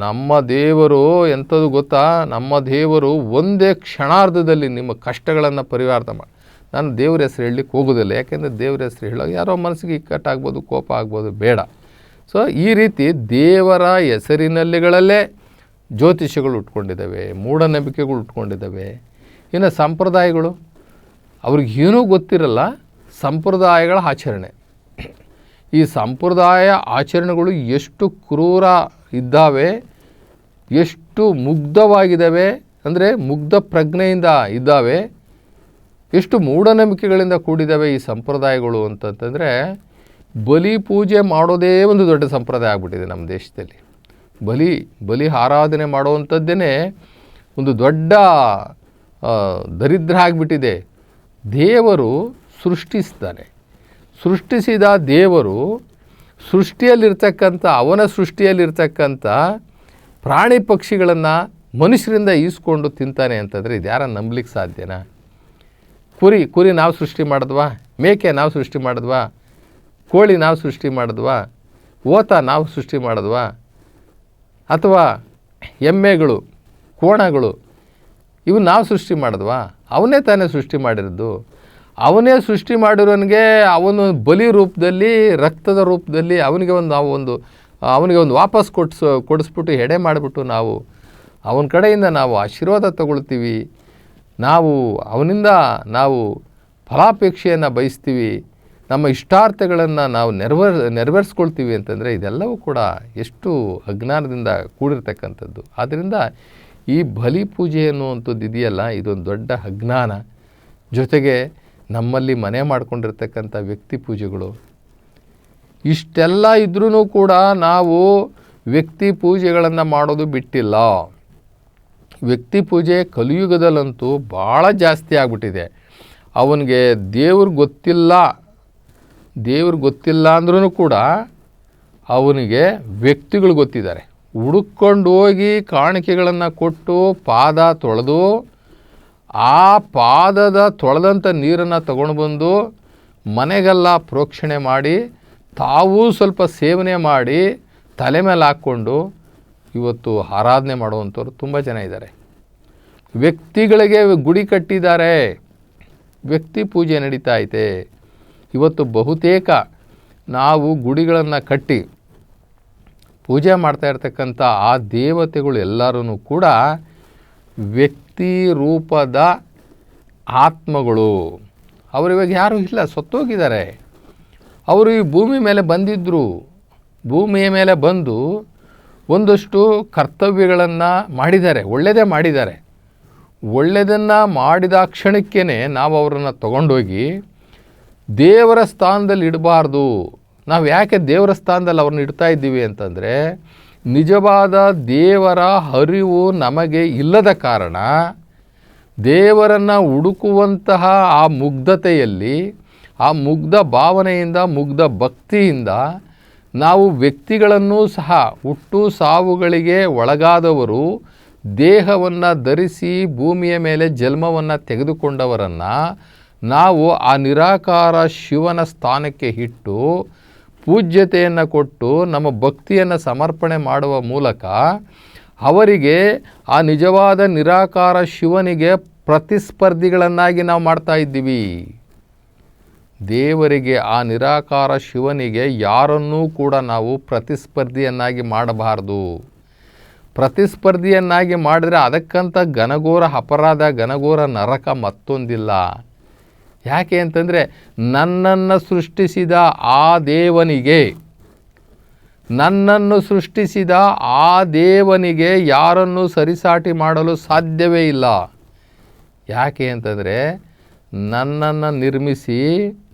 ನಮ್ಮ ದೇವರು ಎಂಥದ್ದು ಗೊತ್ತಾ? ನಮ್ಮ ದೇವರು ಒಂದೇ ಕ್ಷಣಾರ್ಧದಲ್ಲಿ ನಿಮ್ಮ ಕಷ್ಟಗಳನ್ನು ಪರಿಹಾರ ಮಾಡಿ. ನಾನು ದೇವ್ರ ಹೆಸರು ಹೇಳಲಿಕ್ಕೆ ಹೋಗೋದಿಲ್ಲ, ಯಾಕೆಂದರೆ ದೇವ್ರ ಹೆಸರು ಹೇಳೋದು ಯಾರೋ ಮನಸ್ಸಿಗೆ ಇಕ್ಕಟ್ಟಾಗ್ಬೋದು, ಕೋಪ ಆಗ್ಬೋದು, ಬೇಡ. ಸೊ ಈ ರೀತಿ ದೇವರ ಹೆಸರಿನಲ್ಲಿಗಳಲ್ಲೇ ಜ್ಯೋತಿಷಗಳು ಉಟ್ಕೊಂಡಿದ್ದಾವೆ, ಮೂಢನಂಬಿಕೆಗಳು ಉಟ್ಕೊಂಡಿದ್ದಾವೆ. ಇನ್ನು ಸಂಪ್ರದಾಯಗಳು, ಅವ್ರಿಗೇನೂ ಗೊತ್ತಿರಲ್ಲ ಸಂಪ್ರದಾಯಗಳ ಆಚರಣೆ. ಈ ಸಂಪ್ರದಾಯ ಆಚರಣೆಗಳು ಎಷ್ಟು ಕ್ರೂರ ಇದ್ದಾವೆ, ಎಷ್ಟು ಮುಗ್ಧವಾಗಿದ್ದಾವೆ, ಅಂದರೆ ಮುಗ್ಧ ಪ್ರಜ್ಞೆಯಿಂದ ಇದ್ದಾವೆ, ಎಷ್ಟು ಮೂಢನಂಬಿಕೆಗಳಿಂದ ಕೂಡಿದ್ದಾವೆ ಈ ಸಂಪ್ರದಾಯಗಳು ಅಂತಂತಂದರೆ ಬಲಿ ಪೂಜೆ ಮಾಡೋದೇ ಒಂದು ದೊಡ್ಡ ಸಂಪ್ರದಾಯ ಆಗ್ಬಿಟ್ಟಿದೆ ನಮ್ಮ ದೇಶದಲ್ಲಿ. ಬಲಿ ಆರಾಧನೆ ಮಾಡುವಂಥದ್ದೇ ಒಂದು ದೊಡ್ಡ ದರಿದ್ರ ಆಗಿಬಿಟ್ಟಿದೆ. ದೇವರು ಸೃಷ್ಟಿಸ್ತಾನೆ, ಸೃಷ್ಟಿಸಿದ ದೇವರು ಸೃಷ್ಟಿಯಲ್ಲಿರ್ತಕ್ಕಂಥ, ಅವನ ಸೃಷ್ಟಿಯಲ್ಲಿರ್ತಕ್ಕಂಥ ಪ್ರಾಣಿ ಪಕ್ಷಿಗಳನ್ನು ಮನುಷ್ಯರಿಂದ ಈಸ್ಕೊಂಡು ತಿಂತಾನೆ ಅಂತಂದರೆ ಇದು ಯಾರ ನಂಬಲಿಕ್ಕೆ ಸಾಧ್ಯನಾ? ಕುರಿ ನಾವು ಸೃಷ್ಟಿ ಮಾಡಿದ್ವಾ? ಮೇಕೆ ನಾವು ಸೃಷ್ಟಿ ಮಾಡಿದ್ವಾ? ಕೋಳಿ ನಾವು ಸೃಷ್ಟಿ ಮಾಡಿದ್ವಾ? ಓತ ನಾವು ಸೃಷ್ಟಿ ಮಾಡಿದ್ವಾ? ಅಥವಾ ಎಮ್ಮೆಗಳು, ಕೋಣಗಳು ಇವು ನಾವು ಸೃಷ್ಟಿ ಮಾಡಿದ್ವಾ? ಅವನೇ ತಾನೇ ಸೃಷ್ಟಿ ಮಾಡಿರೋದು. ಅವನೇ ಸೃಷ್ಟಿ ಮಾಡಿರೋನಿಗೆ ಅವನು ಬಲಿ ರೂಪದಲ್ಲಿ, ರಕ್ತದ ರೂಪದಲ್ಲಿ ಅವನಿಗೆ ಒಂದು ವಾಪಸ್ ಕೊಡಿಸ್ಬಿಟ್ಟು ಎಡೆ ಮಾಡಿಬಿಟ್ಟು ನಾವು ಅವನ ಕಡೆಯಿಂದ ನಾವು ಆಶೀರ್ವಾದ ತಗೊಳ್ತೀವಿ, ನಾವು ಅವನಿಂದ ನಾವು ಫಲಾಪೇಕ್ಷೆಯನ್ನು ಬಯಸ್ತೀವಿ, ನಮ್ಮ ಇಷ್ಟಾರ್ಥಗಳನ್ನು ನಾವು ನೆರವೇರಿಸ್ಕೊಳ್ತೀವಿ ಅಂತಂದರೆ ಇದೆಲ್ಲವೂ ಕೂಡ ಎಷ್ಟು ಅಜ್ಞಾನದಿಂದ ಕೂಡಿರ್ತಕ್ಕಂಥದ್ದು. ಆದ್ದರಿಂದ ಈ ಬಲಿ ಪೂಜೆ ಅನ್ನುವಂಥದ್ದು ಇದೆಯಲ್ಲ, ಇದೊಂದು ದೊಡ್ಡ ಅಜ್ಞಾನ. ಜೊತೆಗೆ ನಮ್ಮಲ್ಲಿ ಮನೆ ಮಾಡ್ಕೊಂಡಿರ್ತಕ್ಕಂಥ ವ್ಯಕ್ತಿ ಪೂಜೆಗಳು ಇಷ್ಟೆಲ್ಲ ಇದ್ರೂ ಕೂಡ ನಾವು ವ್ಯಕ್ತಿ ಪೂಜೆಗಳನ್ನು ಮಾಡೋದು ಬಿಟ್ಟಿಲ್ಲ. ವ್ಯಕ್ತಿ ಪೂಜೆ ಕಲಿಯುಗದಲ್ಲಂತೂ ಭಾಳ ಜಾಸ್ತಿ ಆಗಿಬಿಟ್ಟಿದೆ. ಅವನಿಗೆ ದೇವ್ರು ಗೊತ್ತಿಲ್ಲ ಅಂದ್ರೂ ಕೂಡ ಅವನಿಗೆ ವ್ಯಕ್ತಿಗಳು ಗೊತ್ತಿದ್ದಾರೆ. ಹುಡುಕೊಂಡು ಹೋಗಿ ಕಾಣಿಕೆಗಳನ್ನು ಕೊಟ್ಟು ಪಾದ ತೊಳೆದು ಆ ಪಾದದ ತೊಳೆದಂಥ ನೀರನ್ನು ತಗೊಂಡು ಬಂದು ಮನೆಗೆಲ್ಲ ಪ್ರೋಕ್ಷಣೆ ಮಾಡಿ ತಾವೂ ಸ್ವಲ್ಪ ಸೇವನೆ ಮಾಡಿ ತಲೆ ಮೇಲೆ ಹಾಕ್ಕೊಂಡು ಇವತ್ತು ಆರಾಧನೆ ಮಾಡುವಂಥವ್ರು ತುಂಬ ಜನ ಇದ್ದಾರೆ. ವ್ಯಕ್ತಿಗಳಿಗೆ ಗುಡಿ ಕಟ್ಟಿದ್ದಾರೆ, ವ್ಯಕ್ತಿ ಪೂಜೆ ನಡೀತಾ ಐತೆ. ಇವತ್ತು ಬಹುತೇಕ ನಾವು ಗುಡಿಗಳನ್ನು ಕಟ್ಟಿ ಪೂಜೆ ಮಾಡ್ತಾ ಇರ್ತಕ್ಕಂಥ ಆ ದೇವತೆಗಳು ಎಲ್ಲರೂ ಕೂಡ ವ್ಯಕ್ತಿ ರೂಪದ ಆತ್ಮಗಳು. ಅವರು ಇವಾಗ ಯಾರೂ ಇಲ್ಲ, ಸತ್ತೋಗಿದ್ದಾರೆ. ಅವರು ಈ ಭೂಮಿ ಮೇಲೆ ಬಂದಿದ್ದರು, ಭೂಮಿಯ ಮೇಲೆ ಬಂದು ಒಂದಷ್ಟು ಕರ್ತವ್ಯಗಳನ್ನು ಮಾಡಿದ್ದಾರೆ, ಒಳ್ಳೆಯದೇ ಮಾಡಿದ್ದಾರೆ. ಒಳ್ಳೆಯದನ್ನು ಮಾಡಿದ ಕ್ಷಣಕ್ಕೇ ನಾವು ಅವರನ್ನು ತಗೊಂಡೋಗಿ ದೇವರ ಸ್ಥಾನದಲ್ಲಿ ಇಡಬಾರ್ದು. ನಾವು ಯಾಕೆ ದೇವರ ಸ್ಥಾನದಲ್ಲಿ ಅವ್ರನ್ನ ಇಡ್ತಾ ಇದ್ದೀವಿ ಅಂತಂದರೆ, ನಿಜವಾದ ದೇವರ ಅರಿವು ನಮಗೆ ಇಲ್ಲದ ಕಾರಣ ದೇವರನ್ನು ಹುಡುಕುವಂತಹ ಆ ಮುಗ್ಧತೆಯಲ್ಲಿ, ಆ ಮುಗ್ಧ ಭಾವನೆಯಿಂದ, ಮುಗ್ಧ ಭಕ್ತಿಯಿಂದ ನಾವು ವ್ಯಕ್ತಿಗಳನ್ನು ಸಹ ಹುಟ್ಟು ಸಾವುಗಳಿಗೆ ಒಳಗಾದವರು, ದೇಹವನ್ನು ಧರಿಸಿ ಭೂಮಿಯ ಮೇಲೆ ಜನ್ಮವನ್ನು ತೆಗೆದುಕೊಂಡವರನ್ನು ನಾವು ಆ ನಿರಾಕಾರ ಶಿವನ ಸ್ಥಾನಕ್ಕೆ ಇಟ್ಟು ಪೂಜ್ಯತೆಯನ್ನು ಕೊಟ್ಟು ನಮ್ಮ ಭಕ್ತಿಯನ್ನು ಸಮರ್ಪಣೆ ಮಾಡುವ ಮೂಲಕ ಅವರಿಗೆ ಆ ನಿಜವಾದ ನಿರಾಕಾರ ಶಿವನಿಗೆ ಪ್ರತಿಸ್ಪರ್ಧಿಗಳನ್ನಾಗಿ ನಾವು ಮಾಡ್ತಾ ಇದ್ದೀವಿ. ದೇವರಿಗೆ, ಆ ನಿರಾಕಾರ ಶಿವನಿಗೆ ಯಾರನ್ನೂ ಕೂಡ ನಾವು ಪ್ರತಿಸ್ಪರ್ಧಿಯನ್ನಾಗಿ ಮಾಡಬಾರ್ದು. ಪ್ರತಿಸ್ಪರ್ಧಿಯನ್ನಾಗಿ ಮಾಡಿದರೆ ಅದಕ್ಕಂಥ ಘನಘೋರ ಅಪರಾಧ, ಘನಘೋರ ನರಕ ಮತ್ತೊಂದಿಲ್ಲ. ಯಾಕೆ ಅಂತಂದರೆ ನನ್ನನ್ನು ಸೃಷ್ಟಿಸಿದ ಆ ದೇವನಿಗೆ, ನನ್ನನ್ನು ಸೃಷ್ಟಿಸಿದ ಆ ದೇವನಿಗೆ ಯಾರನ್ನು ಸರಿಸಾಟಿ ಮಾಡಲು ಸಾಧ್ಯವೇ ಇಲ್ಲ. ಯಾಕೆ ಅಂತಂದರೆ ನನ್ನನ್ನು ನಿರ್ಮಿಸಿ,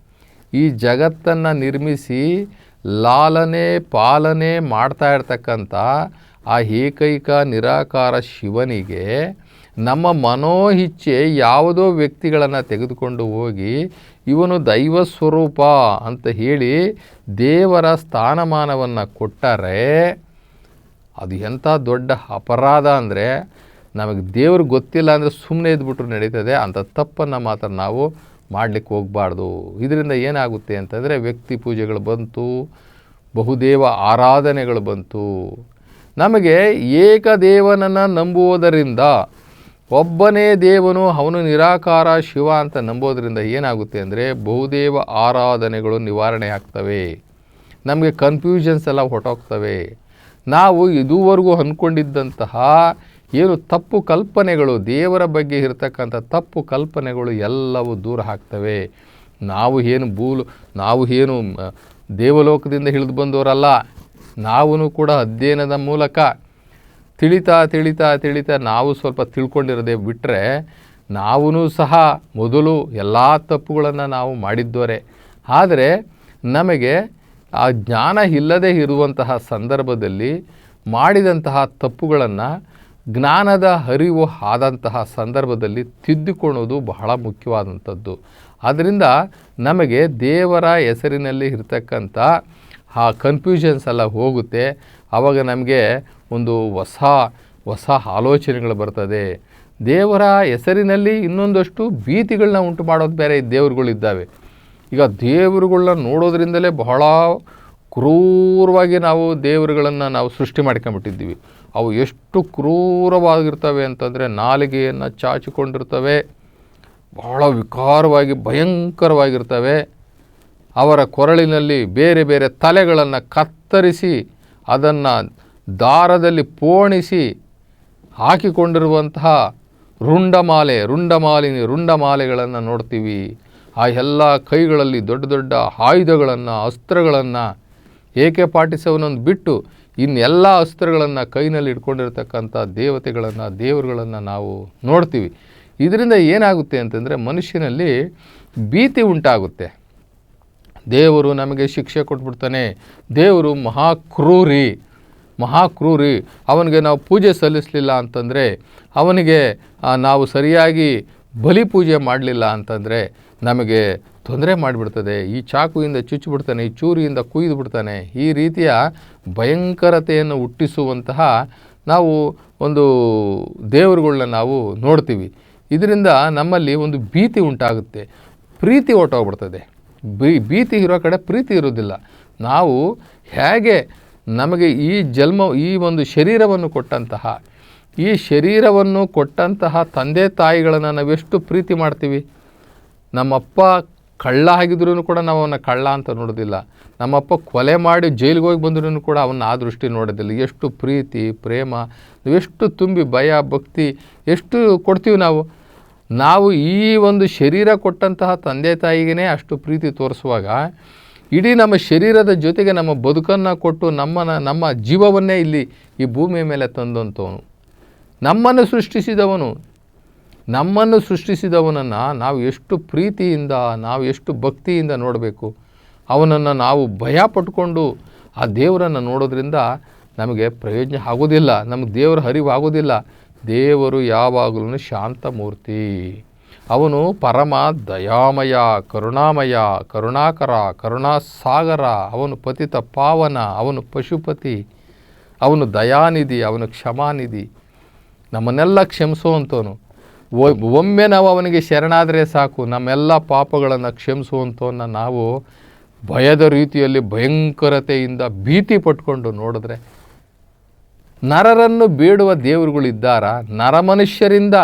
ಈ ಜಗತ್ತನ್ನು ನಿರ್ಮಿಸಿ ಲಾಲನೆ ಪಾಲನೆ ಮಾಡ್ತಾ ಇರ್ತಕ್ಕಂಥ ಆ ಏಕೈಕ ನಿರಾಕಾರ ಶಿವನಿಗೆ ನಮ್ಮ ಮನೋಇಚ್ಛೆ ಯಾವುದೋ ವ್ಯಕ್ತಿಗಳನ್ನು ತೆಗೆದುಕೊಂಡು ಹೋಗಿ ಇವನು ದೈವ ಸ್ವರೂಪ ಅಂತ ಹೇಳಿ ದೇವರ ಸ್ಥಾನಮಾನವನ್ನು ಕೊಟ್ಟರೆ ಅದು ಎಂಥ ದೊಡ್ಡ ಅಪರಾಧ ಅಂದರೆ, ನಮಗೆ ದೇವ್ರಿಗೆ ಗೊತ್ತಿಲ್ಲ ಅಂದರೆ ಸುಮ್ಮನೆ ಇದ್ಬಿಟ್ರು ನಡೀತದೆ. ಅಂಥ ತಪ್ಪನ್ನು ಮಾತ್ರ ನಾವು ಮಾಡಲಿಕ್ಕೆ ಹೋಗಬಾರ್ದು. ಇದರಿಂದ ಏನಾಗುತ್ತೆ ಅಂತಂದರೆ ವ್ಯಕ್ತಿ ಪೂಜೆಗಳು ಬಂತು, ಬಹುದೇವ ಆರಾಧನೆಗಳು ಬಂತು. ನಮಗೆ ಏಕದೇವನನ್ನು ನಂಬುವುದರಿಂದ, ಒಬ್ಬನೇ ದೇವನು ಅವನು ನಿರಾಕಾರ ಶಿವ ಅಂತ ನಂಬೋದರಿಂದ ಏನಾಗುತ್ತೆ ಅಂದರೆ ಬಹುದೇವ ಆರಾಧನೆಗಳು ನಿವಾರಣೆ ಆಗ್ತವೆ. ನಮಗೆ ಕನ್ಫ್ಯೂಷನ್ಸ್ ಎಲ್ಲ ಹೊರಟೋಗ್ತವೆ. ನಾವು ಇದುವರೆಗೂ ಅಂದ್ಕೊಂಡಿದ್ದಂತಹ ಏನು ತಪ್ಪು ಕಲ್ಪನೆಗಳು, ದೇವರ ಬಗ್ಗೆ ಇರತಕ್ಕಂಥ ತಪ್ಪು ಕಲ್ಪನೆಗಳು ಎಲ್ಲವೂ ದೂರ ಆಗ್ತವೆ. ನಾವು ಏನು ದೇವಲೋಕದಿಂದ ಹಿಡಿದು ಬಂದವರಲ್ಲ. ನಾವೂ ಕೂಡ ಅಧ್ಯಯನದ ಮೂಲಕ ತಿಳಿತಾ ನಾವು ಸ್ವಲ್ಪ ತಿಳ್ಕೊಂಡಿರೋದೇ ಬಿಟ್ಟರೆ, ನಾವೂ ಸಹ ಮೊದಲು ಎಲ್ಲ ತಪ್ಪುಗಳನ್ನು ನಾವು ಮಾಡಿದ್ದವರೇ. ಆದರೆ ನಮಗೆ ಆ ಜ್ಞಾನ ಇಲ್ಲದೆ ಇರುವಂತಹ ಸಂದರ್ಭದಲ್ಲಿ ಮಾಡಿದಂತಹ ತಪ್ಪುಗಳನ್ನು ಜ್ಞಾನದ ಅರಿವು ಆದಂತಹ ಸಂದರ್ಭದಲ್ಲಿ ತಿದ್ದುಕೊಳ್ಳೋದು ಬಹಳ ಮುಖ್ಯವಾದಂಥದ್ದು. ಆದ್ದರಿಂದ ನಮಗೆ ದೇವರ ಹೆಸರಿನಲ್ಲಿ ಇರ್ತಕ್ಕಂಥ ಆ ಕನ್ಫ್ಯೂಷನ್ಸ್ ಎಲ್ಲ ಹೋಗುತ್ತೆ. ಆವಾಗ ನಮಗೆ ಒಂದು ಹೊಸ ಆಲೋಚನೆಗಳು ಬರ್ತದೆ. ದೇವರ ಹೆಸರಿನಲ್ಲಿ ಇನ್ನೊಂದಷ್ಟು ಭೀತಿಗಳನ್ನ ಉಂಟು ಮಾಡೋದು ಬೇರೆ ದೇವರುಗಳಿದ್ದಾವೆ. ಈಗ ದೇವರುಗಳನ್ನ ನೋಡೋದ್ರಿಂದಲೇ ಬಹಳ ಕ್ರೂರವಾಗಿ ನಾವು ದೇವರುಗಳನ್ನು ನಾವು ಸೃಷ್ಟಿ ಮಾಡ್ಕೊಂಬಿಟ್ಟಿದ್ದೀವಿ. ಅವು ಎಷ್ಟು ಕ್ರೂರವಾಗಿರ್ತವೆ ಅಂತಂದರೆ ನಾಲಿಗೆಯನ್ನು ಚಾಚಿಕೊಂಡಿರ್ತವೆ, ಬಹಳ ವಿಕಾರವಾಗಿ ಭಯಂಕರವಾಗಿರ್ತವೆ. ಅವರ ಕೊರಳಿನಲ್ಲಿ ಬೇರೆ ಬೇರೆ ತಲೆಗಳನ್ನು ಕತ್ತರಿಸಿ ಅದನ್ನು ದಾರದಲ್ಲಿ ಪೋಣಿಸಿ ಹಾಕಿಕೊಂಡಿರುವಂತಹ ರುಂಡಮಾಲೆಗಳನ್ನು ನೋಡ್ತೀವಿ. ಆ ಎಲ್ಲ ಕೈಗಳಲ್ಲಿ ದೊಡ್ಡ ದೊಡ್ಡ ಆಯುಧಗಳನ್ನು, ಅಸ್ತ್ರಗಳನ್ನು, AK-47 ಬಿಟ್ಟು ಇನ್ನೆಲ್ಲ ಅಸ್ತ್ರಗಳನ್ನು ಕೈನಲ್ಲಿ ಇಟ್ಕೊಂಡಿರ್ತಕ್ಕಂಥ ದೇವರುಗಳನ್ನು ನಾವು ನೋಡ್ತೀವಿ. ಇದರಿಂದ ಏನಾಗುತ್ತೆ ಅಂತಂದರೆ ಮನುಷ್ಯನಲ್ಲಿ ಭೀತಿ ಉಂಟಾಗುತ್ತೆ. ದೇವರು ನಮಗೆ ಶಿಕ್ಷೆ ಕೊಟ್ಬಿಡ್ತಾನೆ, ದೇವರು ಮಹಾಕ್ರೂರಿ, ಅವನಿಗೆ ನಾವು ಪೂಜೆ ಸಲ್ಲಿಸಲಿಲ್ಲ ಅಂತಂದರೆ, ಅವನಿಗೆ ನಾವು ಸರಿಯಾಗಿ ಬಲಿ ಪೂಜೆ ಮಾಡಲಿಲ್ಲ ಅಂತಂದರೆ ನಮಗೆ ತೊಂದರೆ ಮಾಡಿಬಿಡ್ತದೆ. ಈ ಚಾಕುವಿಂದ ಚುಚ್ಚಿಬಿಡ್ತಾನೆ, ಈ ಚೂರಿಯಿಂದ ಕುಯ್ದು ಬಿಡ್ತಾನೆ. ಈ ರೀತಿಯ ಭಯಂಕರತೆಯನ್ನು ಹುಟ್ಟಿಸುವಂತಹ ನಾವು ಒಂದು ದೇವರುಗಳನ್ನ ನಾವು ನೋಡ್ತೀವಿ. ಇದರಿಂದ ನಮ್ಮಲ್ಲಿ ಒಂದು ಭೀತಿ ಉಂಟಾಗುತ್ತೆ, ಪ್ರೀತಿ ಹೊರಟೋಗ್ಬಿಡ್ತದೆ. ಭೀತಿ ಇರೋ ಕಡೆ ಪ್ರೀತಿ ಇರೋದಿಲ್ಲ. ನಾವು ಹೇಗೆ ನಮಗೆ ಈ ಒಂದು ಶರೀರವನ್ನು ಕೊಟ್ಟಂತಹ ತಂದೆ ತಾಯಿಗಳನ್ನು ನಾವೆಷ್ಟು ಪ್ರೀತಿ ಮಾಡ್ತೀವಿ. ನಮ್ಮಪ್ಪ ಕಳ್ಳ ಆಗಿದ್ರೂ ಕೂಡ ನಾವು ಅವನ್ನ ಕಳ್ಳ ಅಂತ ನೋಡೋದಿಲ್ಲ. ನಮ್ಮಪ್ಪ ಕೊಲೆ ಮಾಡಿ ಜೈಲಿಗೆ ಹೋಗಿ ಬಂದ್ರೂ ಕೂಡ ಅವನ್ನ ಆ ದೃಷ್ಟಿ ನೋಡೋದಿಲ್ಲ. ಎಷ್ಟು ಪ್ರೀತಿ ಪ್ರೇಮ, ನಾವೆಷ್ಟು ತುಂಬಿ ಭಯ ಭಕ್ತಿ ಎಷ್ಟು ಕೊಡ್ತೀವಿ ನಾವು ಈ ಒಂದು ಶರೀರ ಕೊಟ್ಟಂತಹ ತಂದೆ ತಾಯಿಗೇ ಅಷ್ಟು ಪ್ರೀತಿ ತೋರಿಸುವಾಗ, ಇಡೀ ನಮ್ಮ ಶರೀರದ ಜೊತೆಗೆ ನಮ್ಮ ಬದುಕನ್ನು ಕೊಟ್ಟು ನಮ್ಮ ಜೀವವನ್ನೇ ಇಲ್ಲಿ ಈ ಭೂಮಿಯ ಮೇಲೆ ತಂದಂಥವನು, ನಮ್ಮನ್ನು ಸೃಷ್ಟಿಸಿದವನನ್ನು ನಾವು ಎಷ್ಟು ಪ್ರೀತಿಯಿಂದ, ನಾವು ಎಷ್ಟು ಭಕ್ತಿಯಿಂದ ನೋಡಬೇಕು. ಅವನನ್ನು ನಾವು ಭಯ ಪಟ್ಕೊಂಡು ಆ ದೇವರನ್ನು ನೋಡೋದ್ರಿಂದ ನಮಗೆ ಪ್ರಯೋಜನ ಆಗೋದಿಲ್ಲ, ನಮಗೆ ದೇವರ ಅರಿವು ಆಗೋದಿಲ್ಲ. ದೇವರು ಯಾವಾಗಲೂ ಶಾಂತಮೂರ್ತಿ, ಅವನು ಪರಮ ದಯಾಮಯ, ಕರುಣಾಮಯ, ಕರುಣಾಕರ, ಕರುಣಾಸಾಗರ, ಅವನು ಪತಿತ ಪಾವನ, ಅವನು ಪಶುಪತಿ, ಅವನು ದಯಾನಿಧಿ, ಅವನು ಕ್ಷಮಾನಿಧಿ, ನಮ್ಮನ್ನೆಲ್ಲ ಕ್ಷಮಿಸುವಂಥವನು. ಒಮ್ಮೆ ನಾವು ಅವನಿಗೆ ಶರಣಾದರೆ ಸಾಕು, ನಮ್ಮೆಲ್ಲ ಪಾಪಗಳನ್ನು ಕ್ಷಮಿಸುವಂಥವನ್ನ ನಾವು ಭಯದ ರೀತಿಯಲ್ಲಿ ಭಯಂಕರತೆಯಿಂದ ಭೀತಿ ಪಟ್ಕೊಂಡು ನೋಡಿದ್ರೆ, ನರರನ್ನು ಬೇಡುವ ದೇವರುಗಳಿದ್ದಾರಾ? ನರಮನುಷ್ಯರಿಂದ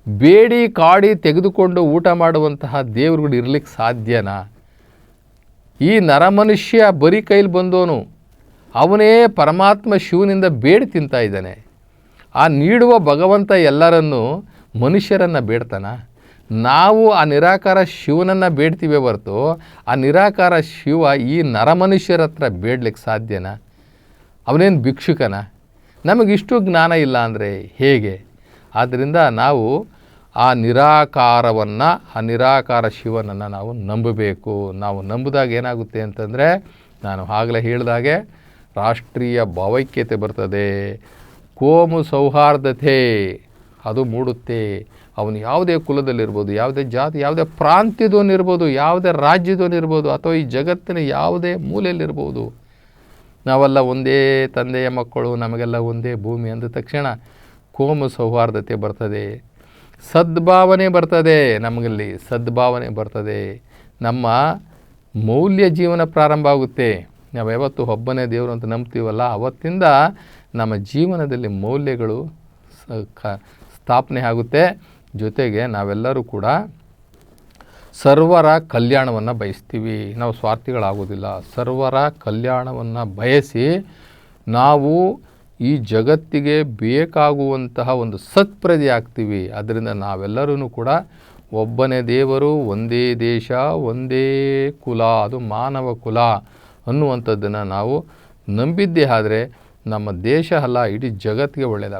ಬೇಡಿ ಕಾಡಿ ತೆಗೆದುಕೊಂಡು ಊಟ ಮಾಡುವಂತಹ ದೇವರುಗಳು ಇರಲಿಕ್ಕೆ ಸಾಧ್ಯನಾ? ಈ ನರಮನುಷ್ಯ ಬರೀ ಕೈಲಿ ಬಂದವನು, ಅವನೇ ಪರಮಾತ್ಮ ಶಿವನಿಂದ ಬೇಡಿ ತಿಂತಾ ಇದ್ದಾನೆ. ಆ ನೀಡುವ ಭಗವಂತ ಎಲ್ಲರನ್ನೂ ಮನುಷ್ಯರನ್ನು ಬೇಡ್ತಾನ? ನಾವು ಆ ನಿರಾಕಾರ ಶಿವನನ್ನು ಬೇಡ್ತೀವಿ ಹೊರತು ಆ ನಿರಾಕಾರ ಶಿವ ಈ ನರಮನುಷ್ಯರ ಹತ್ರ ಬೇಡ್ಲಿಕ್ಕೆ ಸಾಧ್ಯನಾ? ಅವನೇನು ಭಿಕ್ಷುಕನ? ನಮಗಿಷ್ಟು ಜ್ಞಾನ ಇಲ್ಲ ಅಂದರೆ ಹೇಗೆ? ಆದ್ದರಿಂದ ನಾವು ಆ ನಿರಾಕಾರವನ್ನು, ಆ ನಿರಾಕಾರ ಶಿವನನ್ನು ನಾವು ನಂಬಬೇಕು. ನಾವು ನಂಬಿದಾಗ ಏನಾಗುತ್ತೆ ಅಂತಂದರೆ, ನಾನು ಆಗಲೇ ಹೇಳಿದಾಗೆ ರಾಷ್ಟ್ರೀಯ ಭಾವೈಕ್ಯತೆ ಬರ್ತದೆ, ಕೋಮು ಸೌಹಾರ್ದತೆ ಅದು ಮೂಡುತ್ತೆ. ಅವನು ಯಾವುದೇ ಕುಲದಲ್ಲಿರ್ಬೋದು, ಯಾವುದೇ ಜಾತಿ, ಯಾವುದೇ ಪ್ರಾಂತ್ಯದವನಿರ್ಬೋದು, ಯಾವುದೇ ರಾಜ್ಯದವನಿರ್ಬೋದು, ಅಥವಾ ಈ ಜಗತ್ತಿನ ಯಾವುದೇ ಮೂಲೆಯಲ್ಲಿರ್ಬೋದು, ನಾವೆಲ್ಲ ಒಂದೇ ತಂದೆಯ ಮಕ್ಕಳು, ನಮಗೆಲ್ಲ ಒಂದೇ ಭೂಮಿ ಅಂದ ತಕ್ಷಣ ಕೋಮು ಸೌಹಾರ್ದತೆ ಬರ್ತದೆ, ಸದ್ಭಾವನೆ ಬರ್ತದೆ. ನಮಗಲ್ಲಿ ಸದ್ಭಾವನೆ ಬರ್ತದೆ, ನಮ್ಮ ಮೌಲ್ಯ ಜೀವನ ಪ್ರಾರಂಭ ಆಗುತ್ತೆ. ನಾವು ಯಾವತ್ತು ಒಬ್ಬನೇ ದೇವರು ಅಂತ ನಂಬ್ತೀವಲ್ಲ, ಅವತ್ತಿಂದ ನಮ್ಮ ಜೀವನದಲ್ಲಿ ಮೌಲ್ಯಗಳು ಸ್ಥಾಪನೆ ಆಗುತ್ತೆ. ಜೊತೆಗೆ ನಾವೆಲ್ಲರೂ ಕೂಡ ಸರ್ವರ ಕಲ್ಯಾಣವನ್ನು ಬಯಸ್ತೀವಿ. ನಾವು ಸ್ವಾರ್ಥಿಗಳಾಗೋದಿಲ್ಲ. ಸರ್ವರ ಕಲ್ಯಾಣವನ್ನು ಬಯಸಿ ನಾವು ಈ ಜಗತ್ತಿಗೆ ಬೇಕಾಗುವಂತಹ ಒಂದು ಸತ್ಪ್ರಜೆ ಆಗ್ತೀವಿ. ಅದರಿಂದ ನಾವೆಲ್ಲರೂ ಕೂಡ ಒಬ್ಬನೇ ದೇವರು, ಒಂದೇ ದೇಶ, ಒಂದೇ ಕುಲ, ಅದು ಮಾನವ ಕುಲ ಅನ್ನುವಂಥದ್ದನ್ನು ನಾವು ನಂಬಿದ್ದೇ ಆದರೆ ನಮ್ಮ ದೇಶ ಅಲ್ಲ, ಇಡೀ ಜಗತ್ತಿಗೆ ಒಳ್ಳೆಯದಾಗುತ್ತೆ.